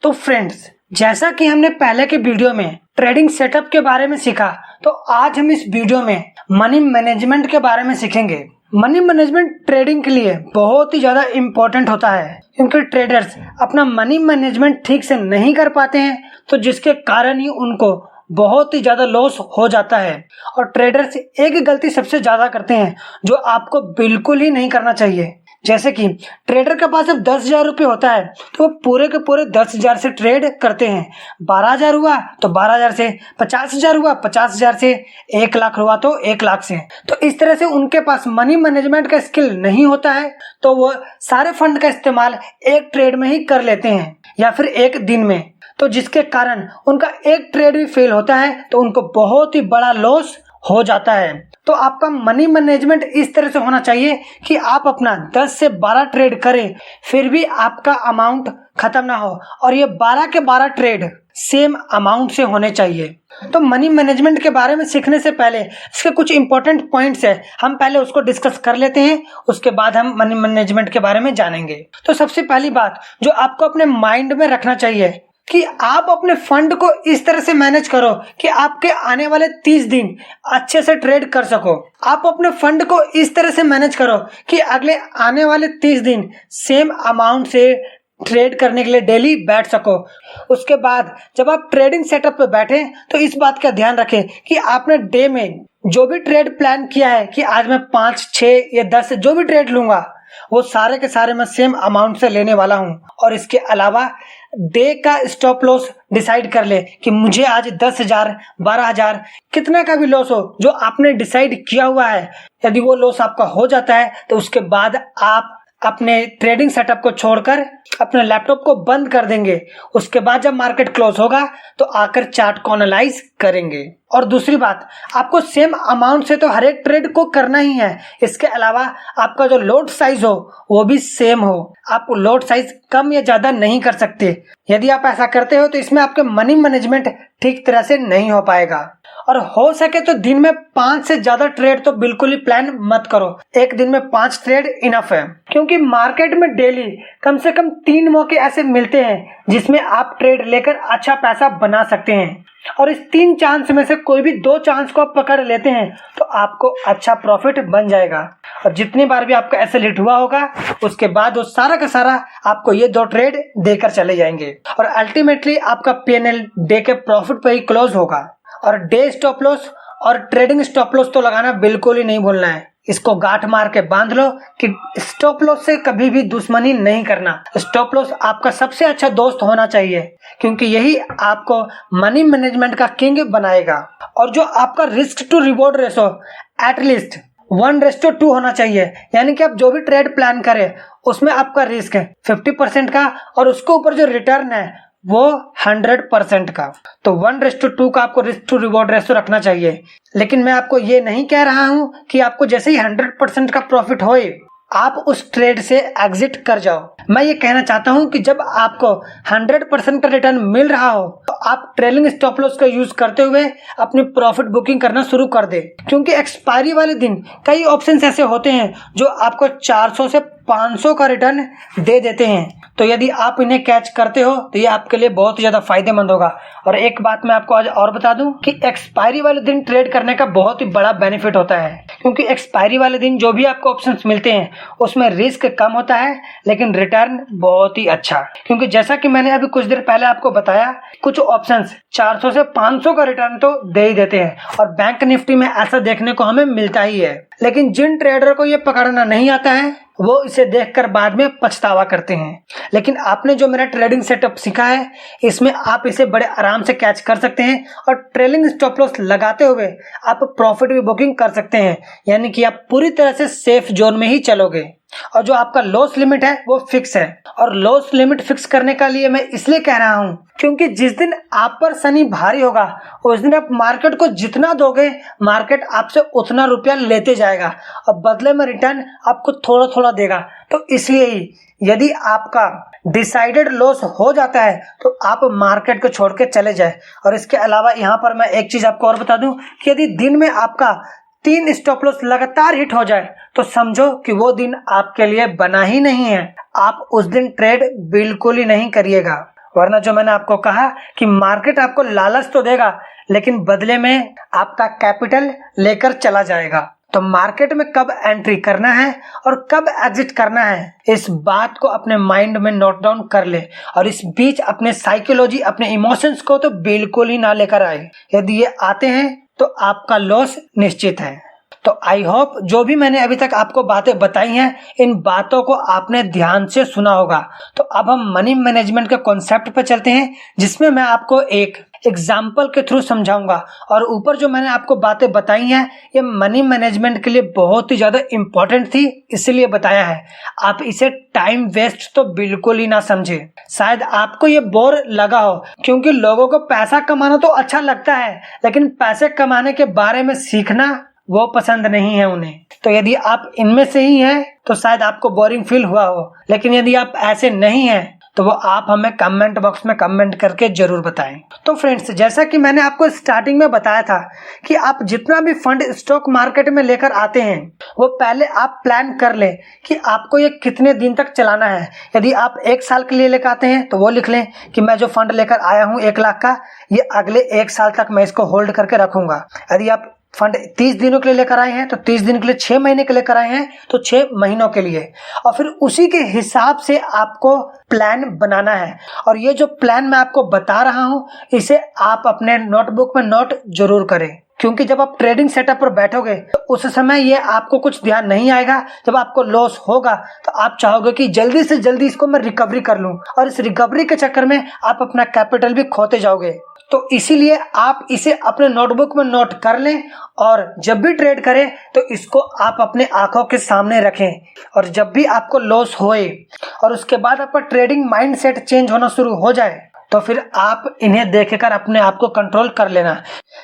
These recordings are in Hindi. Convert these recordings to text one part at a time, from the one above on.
तो फ्रेंड्स, जैसा कि हमने पहले के वीडियो में ट्रेडिंग सेटअप के बारे में सीखा, तो आज हम इस वीडियो में मनी मैनेजमेंट के बारे में सीखेंगे। मनी मैनेजमेंट ट्रेडिंग के लिए बहुत ही ज्यादा इम्पोर्टेंट होता है, क्योंकि ट्रेडर्स अपना मनी मैनेजमेंट ठीक से नहीं कर पाते हैं, तो जिसके कारण ही उनको बहुत ही ज्यादा लॉस हो जाता है। और ट्रेडर्स एक गलती सबसे ज्यादा करते हैं जो आपको बिल्कुल ही नहीं करना चाहिए। जैसे कि ट्रेडर के पास जब 10,000 रुपये होता है तो वो पूरे के पूरे 10,000 से ट्रेड करते हैं। 12,000 हुआ तो 12,000 से, 50,000 हुआ 50,000 से, 1,00,000 हुआ तो 1,00,000 से। तो इस तरह से उनके पास मनी मैनेजमेंट का स्किल नहीं होता है, तो वो सारे फंड का इस्तेमाल एक ट्रेड में ही कर लेते हैं या फिर एक दिन में, तो जिसके कारण उनका एक ट्रेड भी फेल होता है तो उनको बहुत ही बड़ा लॉस हो जाता है। तो आपका मनी मैनेजमेंट इस तरह से होना चाहिए कि आप अपना 10 से 12 ट्रेड करें, फिर भी आपका अमाउंट खत्म ना हो, और ये 12 के 12 ट्रेड सेम अमाउंट से होने चाहिए। तो मनी मैनेजमेंट के बारे में सीखने से पहले इसके कुछ इंपॉर्टेंट पॉइंट्स है, हम पहले उसको डिस्कस कर लेते हैं, उसके बाद हम मनी मैनेजमेंट के बारे में जानेंगे। तो सबसे पहली बात जो आपको अपने माइंड में रखना चाहिए कि आप अपने फंड को इस तरह से मैनेज करो कि आपके आने वाले 30 दिन अच्छे से ट्रेड कर सको। आप अपने फंड को इस तरह से मैनेज करो कि अगले आने वाले 30 दिन सेम अमाउंट से ट्रेड करने के लिए डेली बैठ सको। उसके बाद जब आप ट्रेडिंग सेटअप पे बैठे तो इस बात का ध्यान रखें कि आपने डे में जो भी ट्रेड प्लान किया है कि आज मैं 5, 6 या 10 जो भी ट्रेड लूंगा, वो सारे के सारे मैं सेम अमाउंट से लेने वाला हूं। और इसके अलावा डे का स्टॉप लॉस डिसाइड कर ले कि मुझे आज 10,000, 12,000 कितना का भी लॉस हो, जो आपने डिसाइड किया हुआ है, यदि वो लॉस आपका हो जाता है तो उसके बाद आप अपने ट्रेडिंग सेटअप को छोड़कर अपने लैपटॉप को बंद कर देंगे। उसके बाद जब मार्केट क्लोज होगा तो आकर चार्ट को एनालाइज करेंगे। और दूसरी बात, आपको सेम अमाउंट से तो हर एक ट्रेड को करना ही है। इसके अलावा आपका जो लोड साइज हो वो भी सेम हो। आप लोड साइज कम या ज्यादा नहीं कर सकते। यदि आप ऐसा करते हो तो इसमें आपके मनी मैनेजमेंट ठीक तरह से नहीं हो पाएगा। और हो सके तो दिन में 5 से ज्यादा ट्रेड तो बिल्कुल ही प्लान मत करो। एक दिन में 5 ट्रेड इनफ है, क्योंकि मार्केट में डेली कम से कम 3 मौके ऐसे मिलते हैं जिसमें आप ट्रेड लेकर अच्छा पैसा बना सकते हैं। और इस 3 चांस में से कोई भी 2 चांस को आप पकड़ लेते हैं तो आपको अच्छा प्रॉफिट बन जाएगा। और जितनी बार भी आपका ऐसे लेट हुआ होगा उसके बाद वो सारा का सारा आपको ये 2 ट्रेड देकर चले जाएंगे, और अल्टीमेटली आपका पीएनएल डे के प्रॉफिट पर ही क्लोज होगा। और डे स्टॉप लॉस और ट्रेडिंग स्टॉप लॉस तो लगाना बिल्कुल ही नहीं भूलना है। इसको गांठ मार के बांध लो कि स्टॉप लॉस से कभी भी दुश्मनी नहीं करना। स्टॉप लॉस आपका सबसे अच्छा दोस्त होना चाहिए, क्योंकि यही आपको मनी मैनेजमेंट का किंग बनाएगा। और जो आपका risk to reward ratio at least 1:2 होना चाहिए, यानी कि आप जो भी ट्रेड प्लान करें उसमें आपका रिस्क है 50% का, और उसके ऊपर जो रिटर्न है वो 100% का। तो 1:2 का आपको रिस्क टू रिवॉर्ड रेशो रखना चाहिए। लेकिन मैं आपको ये नहीं कह रहा हूं कि आपको जैसे ही 100% का प्रॉफिट होए आप उस ट्रेड से एग्जिट कर जाओ। मैं ये कहना चाहता हूं कि जब आपको 100% का रिटर्न मिल रहा हो तो आप ट्रेलिंग स्टॉप लॉस का यूज करते हुए अपनी प्रॉफिट बुकिंग करना शुरू कर दे, क्योंकि एक्सपायरी वाले दिन कई ऑप्शंस ऐसे होते हैं जो आपको 400 से 500 का रिटर्न दे देते हैं। तो यदि आप इन्हें कैच करते हो तो ये आपके लिए बहुत ही ज्यादा फायदेमंद होगा। और एक बात मैं आपको आज और बता दूं कि एक्सपायरी वाले दिन ट्रेड करने का बहुत ही बड़ा बेनिफिट होता है, क्योंकि एक्सपायरी वाले दिन जो भी आपको ऑप्शंस मिलते हैं उसमें रिस्क कम होता है लेकिन रिटर्न बहुत ही अच्छा। क्योंकि जैसा कि मैंने अभी कुछ देर पहले आपको बताया, कुछ ऑप्शंस 400 से 500 का रिटर्न तो दे ही देते हैं, और बैंक निफ्टी में ऐसा देखने को हमें मिलता ही है। लेकिन जिन ट्रेडर को ये पकड़ना नहीं आता है वो इसे देखकर बाद में पछतावा करते हैं। लेकिन आपने जो मेरा ट्रेडिंग सेटअप सीखा है इसमें आप इसे बड़े आराम से कैच कर सकते हैं, और ट्रेलिंग स्टॉप लॉस लगाते हुए आप प्रॉफिट भी बुकिंग कर सकते हैं, यानी कि आप पूरी तरह से सेफ जोन में ही चलोगे। और जो आपका लॉस लिमिट है वो फिक्स है। और लॉस लिमिट फिक्स करने का लिए मैं इसलिए कह रहा हूं क्योंकि जिस दिन आप पर शनि भारी होगा उस दिन आप मार्केट को जितना दोगे मार्केट आपसे उतना रुपया लेते जाएगा, और बदले में रिटर्न आपको थोड़ा थोड़ा देगा। तो इसलिए ही यदि आपका डिसाइडेड लॉस हो जाता है तो आप मार्केट को छोड़ के चले जाए। और इसके अलावा यहाँ पर मैं एक चीज आपको और बता दूं कि यदि दिन में आपका 3 स्टॉप लॉस लगातार हिट हो जाए तो समझो कि वो दिन आपके लिए बना ही नहीं है। आप उस दिन ट्रेड बिल्कुल ही नहीं करिएगा। वरना जो मैंने आपको कहा कि मार्केट आपको लालच तो देगा लेकिन बदले में आपका कैपिटल लेकर चला जाएगा। तो मार्केट में कब एंट्री करना है और कब एग्जिट करना है, इस बात को अपने माइंड में नोट डाउन कर ले और इस बीच अपने साइकोलॉजी, अपने इमोशंस को तो बिल्कुल ही ना लेकर आए। यदि ये आते हैं तो आपका लॉस निश्चित है। तो आई होप जो भी मैंने अभी तक आपको बातें बताई हैं, इन बातों को आपने ध्यान से सुना होगा। तो अब हम मनी मैनेजमेंट के कॉन्सेप्ट पर चलते हैं, जिसमें मैं आपको एक एग्जाम्पल के थ्रू समझाऊंगा। और ऊपर जो मैंने आपको बातें बताई हैं, ये मनी मैनेजमेंट के लिए बहुत ही ज्यादा इंपॉर्टेंट थी, इसलिए बताया है। आप इसे टाइम वेस्ट तो बिल्कुल ही ना समझे। शायद आपको ये बोर लगा हो, क्योंकि लोगों को पैसा कमाना तो अच्छा लगता है, लेकिन पैसे कमाने के बारे में सीखना वो पसंद नहीं है उन्हें। तो यदि आप इनमें से ही हैं तो शायद आपको बोरिंग फील हुआ हो, लेकिन यदि आप ऐसे नहीं हैं तो वो आप हमें कमेंट बॉक्स में कमेंट करके जरूर बताएं। तो फ्रेंड्स, जैसा कि मैंने आपको स्टार्टिंग में बताया था कि आप जितना भी फंड स्टॉक मार्केट में लेकर आते हैं, वो पहले आप प्लान कर लें कि आपको ये कितने दिन तक चलाना है। यदि आप 1 साल के लिए लेकर आते हैं तो वो लिख लें कि मैं जो फंड लेकर आया हूँ 1 लाख का, ये अगले 1 साल तक मैं इसको होल्ड करके रखूंगा। यदि आप फंड 30 दिनों के लिए लेकर आए हैं तो 30 दिन के लिए, 6 महीने के लेकर आए हैं तो 6 महीनों के लिए, और फिर उसी के हिसाब से आपको प्लान बनाना है। और ये जो प्लान मैं आपको बता रहा हूं, इसे आप अपने नोटबुक में नोट जरूर करें, क्योंकि जब आप ट्रेडिंग सेटअप पर बैठोगे तो उस समय ये आपको कुछ ध्यान नहीं आएगा। जब आपको लॉस होगा तो आप चाहोगे कि जल्दी से जल्दी इसको मैं रिकवरी कर लूं, और इस रिकवरी के चक्कर में आप अपना कैपिटल भी खोते जाओगे। तो इसीलिए आप इसे अपने नोटबुक में नोट कर लें, और जब भी ट्रेड करें तो इसको आप अपने आंखों के सामने रखें। और जब भी आपको लॉस होए और उसके बाद आपका ट्रेडिंग माइंडसेट चेंज होना शुरू हो जाए, तो फिर आप इन्हें देखकर अपने आप को कंट्रोल कर लेना।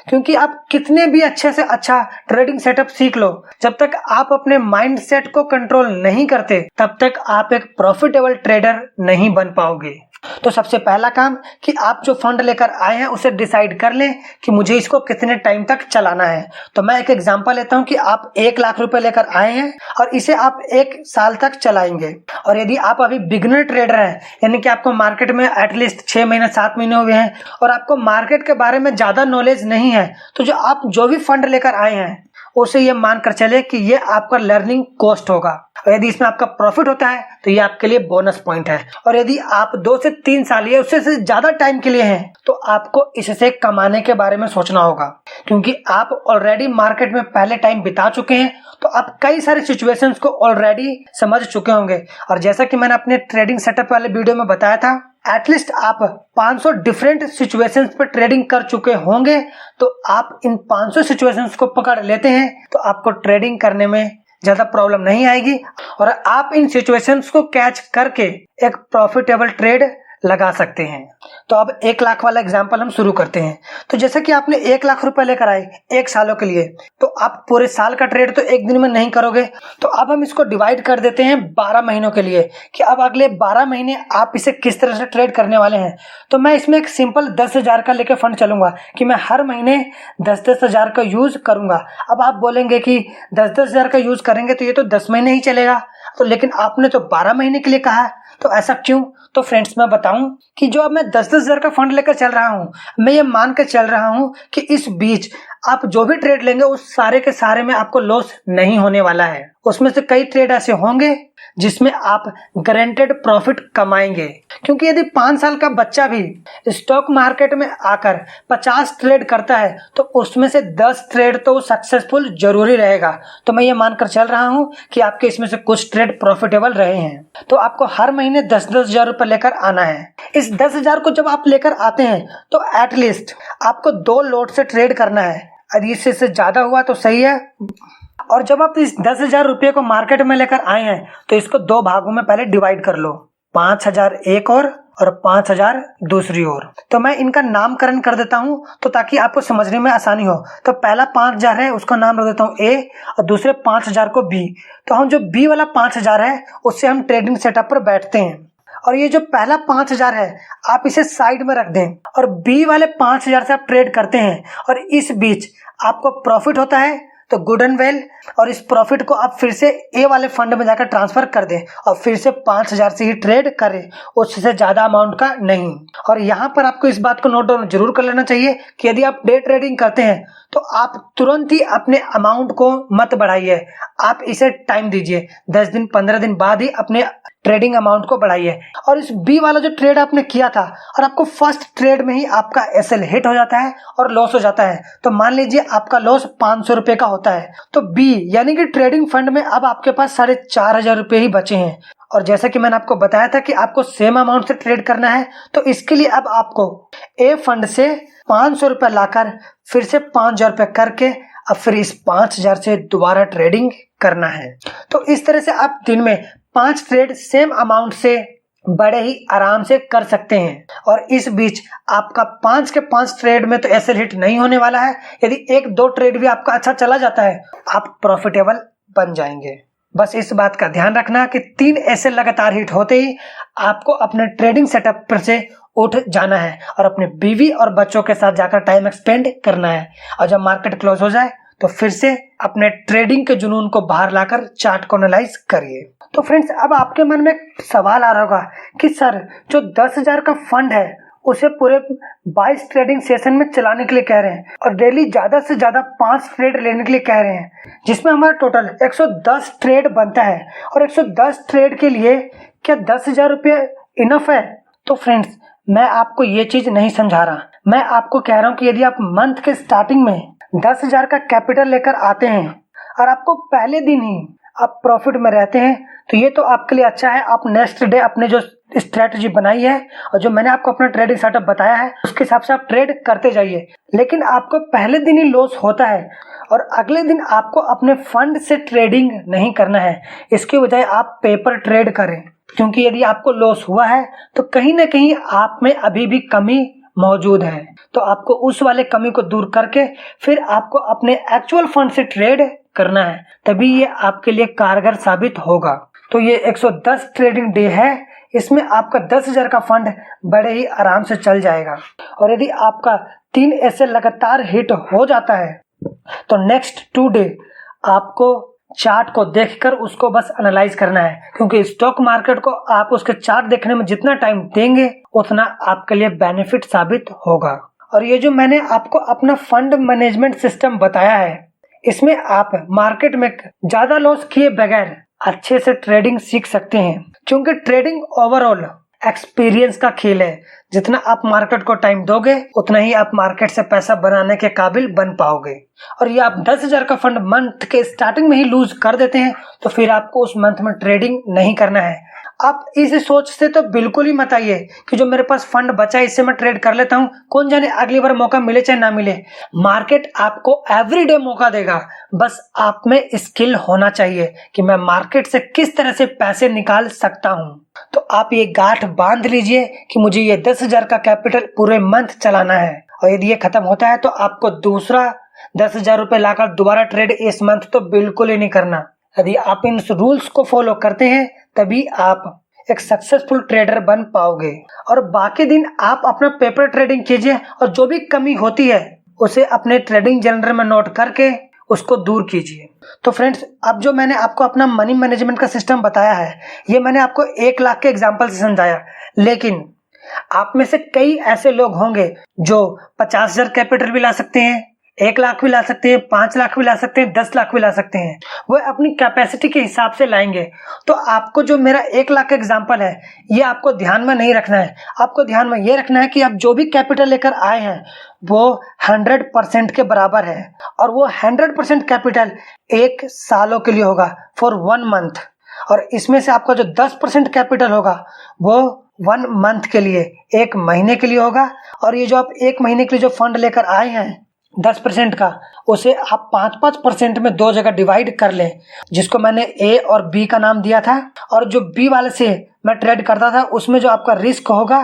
क्योंकि आप कितने भी अच्छे से अच्छा ट्रेडिंग सेटअप सीख लो, जब तक आप अपने माइंडसेट को कंट्रोल नहीं करते, तब तक आप एक प्रॉफिटेबल ट्रेडर नहीं बन पाओगे। तो सबसे पहला काम कि आप जो फंड लेकर आए हैं उसे डिसाइड कर लें कि मुझे इसको कितने टाइम तक चलाना है। तो मैं एक एग्जांपल लेता हूं कि आप 1 लाख रुपए लेकर आए हैं और इसे आप 1 साल तक चलाएंगे। और यदि आप अभी बिगिनर ट्रेडर हैं, यानी कि आपको मार्केट में एटलीस्ट 6 महीने 7 महीने हुए हैं और आपको मार्केट के बारे में ज्यादा नॉलेज नहीं है, तो जो भी फंड लेकर आए हैं उसे ये मानकर चले कि ये आपका लर्निंग कॉस्ट होगा। और यदि इसमें आपका प्रॉफिट होता है तो ये आपके लिए बोनस पॉइंट है। और यदि आप 2 से 3 साल या उससे से ज्यादा टाइम के लिए हैं तो आपको इससे कमाने के बारे में सोचना होगा, क्योंकि आप ऑलरेडी मार्केट में पहले टाइम बिता चुके हैं, तो आप कई सारे सिचुएशंस को ऑलरेडी समझ चुके होंगे। और जैसा कि मैंने अपने ट्रेडिंग सेटअप वाले वीडियो में बताया था, एटलीस्ट आप 500 डिफरेंट सिचुएशंस पर ट्रेडिंग कर चुके होंगे। तो आप इन 500 सिचुएशंस को पकड़ लेते हैं तो आपको ट्रेडिंग करने में ज्यादा प्रॉब्लम नहीं आएगी, और आप इन सिचुएशंस को कैच करके एक प्रॉफिटेबल ट्रेड लगा सकते हैं। तो अब 1 लाख वाला एग्जांपल हम शुरू करते हैं। तो जैसे कि आपने 1 लाख रुपए लेकर आए 1 सालों के लिए, तो आप पूरे साल का ट्रेड तो 1 दिन में नहीं करोगे। तो अब हम इसको डिवाइड कर देते हैं 12 महीनों के लिए कि अब अगले 12 महीने आप इसे किस तरह से ट्रेड करने वाले हैं। तो मैं इसमें एक सिंपल 10,000 का लेकर फंड चलूंगा कि मैं हर महीने 10-10 हजार का यूज करूंगा। अब आप बोलेंगे कि 10-10 हजार का यूज करेंगे तो ये तो 10 महीने ही चलेगा, तो लेकिन आपने तो 12 महीने के लिए कहा, तो ऐसा क्यों? तो फ्रेंड्स, मैं बताऊं कि जो अब मैं 10-10 हजार का फंड लेकर चल रहा हूं, मैं ये मान कर चल रहा हूं कि इस बीच आप जो भी ट्रेड लेंगे उस सारे के सारे में आपको लॉस नहीं होने वाला है। उसमें से कई ट्रेड ऐसे होंगे जिसमें आप गारंटेड प्रॉफिट कमाएंगे। क्योंकि यदि 5 साल का बच्चा भी स्टॉक मार्केट में आकर 50 ट्रेड करता है तो उसमें से 10 ट्रेड तो सक्सेसफुल जरूरी रहेगा। तो मैं ये मानकर चल रहा हूं कि आपके इसमें से कुछ ट्रेड प्रॉफिटेबल रहे हैं। तो आपको हर महीने 10-10 हजार रुपए लेकर आना है। इस 10 हजार को जब आप लेकर आते हैं तो एटलीस्ट आपको 2 लोट से ट्रेड करना है। यदि इससे ज्यादा हुआ तो सही है। और जब आप इस 10 हजार रुपये को मार्केट में लेकर आए हैं तो इसको 2 भागों में पहले डिवाइड कर लो, 5,000 एक और 5,000 दूसरी ओर। तो मैं इनका नामकरण कर देता हूं तो ताकि आपको समझने में आसानी हो। तो पहला 5,000 है, उसका नाम रख देता हूं ए, और दूसरे 5,000 को बी। तो हम जो बी वाला 5,000 है उससे हम ट्रेडिंग सेटअप पर बैठते हैं। और ये जो पहला 5,000 है आप इसे साइड में रख दें, और बी वाले 5,000 से आप ट्रेड करते हैं और इस बीच आपको प्रॉफिट होता है तो गुड एंड वेल, और इस प्रॉफिट को आप फिर से ए वाले फंड में जाकर ट्रांसफर कर दें और फिर से 5,000 से ही ट्रेड करें, उससे ज़्यादा अमाउंट का नहीं। और यहाँ पर आपको इस बात को नोट डाउन जरूर कर लेना चाहिए कि यदि आप डे ट्रेडिंग करते हैं तो आप तुरंत ही अपने अमाउंट को मत बढ़ाइए, आप इसे टाइम दीजिए, 10 दिन 15 दिन बाद ही अपने ट्रेडिंग अमाउंट को बढ़ाइए। और इस बी वाला जो ट्रेड आपने किया था और आपको फर्स्ट ट्रेड में ही आपका एसएल हिट हो जाता है और लॉस हो जाता है, तो मान लीजिए आपका लॉस 500 रुपए का होता है, तो बी यानी कि ट्रेडिंग फंड में अब आपके पास 4,500 रुपए ही बचे हैं। और जैसा कि मैंने आपको बताया था कि आपको सेम अमाउंट से ट्रेड करना है, तो इसके लिए अब आपको ए फंड से 500 रुपए लाकर फिर से 5,000 रुपए करके अब फिर इस 5,000 से दोबारा ट्रेडिंग करना है। तो इस तरह से आप दिन में 5 ट्रेड सेम अमाउंट से बड़े ही आराम से कर सकते हैं। और इस बीच आपका 5 के 5 ट्रेड में तो एसएल हिट नहीं होने वाला है, यदि 1-2 ट्रेड भी आपका अच्छा चला जाता है आप प्रॉफिटेबल बन जाएंगे। बस इस बात का ध्यान रखना कि 3 एसएल लगातार हिट होते ही आपको अपने ट्रेडिंग सेटअप पर से उठ जाना है और अपने बीवी और बच्चों के साथ जाकर टाइम एक्सपेंड करना है। और जब मार्केट क्लोज हो जाए तो फिर से अपने ट्रेडिंग के जुनून को बाहर लाकर चार्ट को एनालाइज करिए। तो फ्रेंड्स, अब आपके मन में एक सवाल आ रहा होगा कि सर जो 10,000 का फंड है उसे पूरे 22 ट्रेडिंग सेशन में चलाने के लिए कह रहे हैं और डेली ज्यादा से ज्यादा 5 ट्रेड लेने के लिए कह रहे हैं, जिसमें हमारा टोटल 110 ट्रेड बनता है। और 110 ट्रेड के लिए क्या 10,000 रुपये इनफ है? तो फ्रेंड्स, मैं आपको ये चीज नहीं समझा रहा। मैं आपको कह रहा हूँ कि यदि आप मंथ के स्टार्टिंग में 10,000 का कैपिटल लेकर आते हैं और आपको पहले दिन ही आप प्रॉफिट में रहते हैं, तो ये तो आपके लिए अच्छा है। आप नेक्स्ट डे अपने जो स्ट्रेटजी बनाई है और जो मैंने आपको अपना ट्रेडिंग सेटअप बताया है उसके हिसाब से आप ट्रेड करते जाइए। लेकिन आपको पहले दिन ही लॉस होता है और अगले दिन आपको अपने फंड से ट्रेडिंग नहीं करना है, इसके बजाय आप पेपर ट्रेड करें। क्योंकि यदि आपको लॉस हुआ है तो कहीं ना कहीं आप में अभी भी कमी मौजूद है, तो आपको उस वाले कमी को दूर करके फिर आपको अपने एक्चुअल फंड से ट्रेड करना है, तभी ये आपके लिए कारगर साबित होगा। तो ये 110 ट्रेडिंग डे है, इसमें आपका 10,000 का फंड बड़े ही आराम से चल जाएगा। और यदि आपका 3 एसएल लगातार हिट हो जाता है तो नेक्स्ट 2 डे आपको चार्ट को देखकर उसको बस एनालाइज करना है, क्योंकि स्टॉक मार्केट को आप उसके चार्ट देखने में जितना टाइम देंगे उतना आपके लिए बेनिफिट साबित होगा। और ये जो मैंने आपको अपना फंड मैनेजमेंट सिस्टम बताया है, इसमें आप मार्केट में ज्यादा लॉस किए बगैर अच्छे से ट्रेडिंग सीख सकते हैं, क्योंकि ट्रेडिंग ओवरऑल एक्सपीरियंस का खेल है। जितना आप मार्केट को टाइम दोगे उतना ही आप मार्केट से पैसा बनाने के काबिल बन पाओगे। और ये आप 10,000 का फंड मंथ के स्टार्टिंग में ही लूज कर देते हैं तो फिर आपको उस मंथ में ट्रेडिंग नहीं करना है। आप इस सोच से तो बिल्कुल ही मत आइए कि जो मेरे पास फंड बचा है इससे मैं ट्रेड कर लेता हूँ, कौन जाने अगली बार मौका मिले चाहे ना मिले। मार्केट आपको एवरीडे मौका देगा, बस आप में स्किल होना चाहिए कि मैं मार्केट से किस तरह से पैसे निकाल सकता हूँ। तो आप ये गांठ बांध लीजिए कि मुझे ये 10,000 का कैपिटल पूरे मंथ चलाना है, और यदि ये खत्म होता है तो आपको दूसरा 10,000 रुपए लाकर दोबारा ट्रेड इस मंथ तो बिल्कुल ही नहीं करना। यदि आप इन रूल्स को फॉलो करते हैं तभी आप एक सक्सेसफुल ट्रेडर बन पाओगे। और बाकी दिन आप अपना पेपर ट्रेडिंग कीजिए और जो भी कमी होती है उसे अपने ट्रेडिंग जर्नल में नोट करके उसको दूर कीजिए। तो फ्रेंड्स, अब जो मैंने आपको अपना मनी मैनेजमेंट का सिस्टम बताया है, ये मैंने आपको 1 लाख के एग्जांपल से समझाया, लेकिन आप में से कई ऐसे लोग होंगे जो 50,000 कैपिटल भी ला सकते हैं, 1 लाख भी ला सकते हैं, 5 लाख भी ला सकते हैं, 10 लाख भी ला सकते हैं। वो अपनी कैपेसिटी के हिसाब से लाएंगे। तो आपको जो मेरा 1 लाख का एग्जांपल है ये आपको ध्यान में नहीं रखना है। आपको ध्यान में ये रखना है कि आप जो भी कैपिटल लेकर आए हैं वो 100% के बराबर है, और वो 100% कैपिटल 1 सालों के लिए होगा, फॉर 1 मंथ। और इसमें से आपका जो 10% कैपिटल होगा वो 1 मंथ के लिए, 1 महीने के लिए होगा। और ये जो आप 1 महीने के लिए जो फंड लेकर आए हैं 10% का, उसे आप 5-5% में 2 जगह डिवाइड कर लें, जिसको मैंने ए और बी का नाम दिया था। और जो बी वाले से मैं ट्रेड करता था उसमें जो आपका रिस्क होगा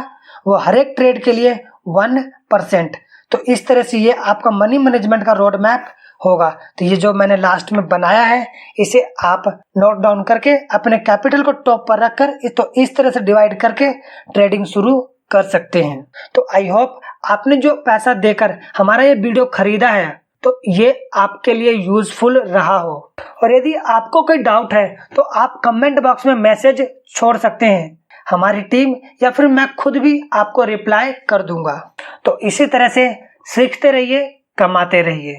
वो हर एक ट्रेड के लिए 1%। तो इस तरह से ये आपका मनी मैनेजमेंट का रोड मैप होगा। तो ये जो मैंने लास्ट में बनाया है इसे आप नोट डाउन करके अपने कैपिटल को टॉप पर रखकर तो इस तरह से डिवाइड करके ट्रेडिंग शुरू कर सकते हैं। तो आई होप आपने जो पैसा देकर हमारा ये वीडियो खरीदा है तो ये आपके लिए यूजफुल रहा हो। और यदि आपको कोई डाउट है तो आप कमेंट बॉक्स में मैसेज छोड़ सकते हैं, हमारी टीम या फिर मैं खुद भी आपको रिप्लाई कर दूंगा। तो इसी तरह से सीखते रहिए, कमाते रहिए।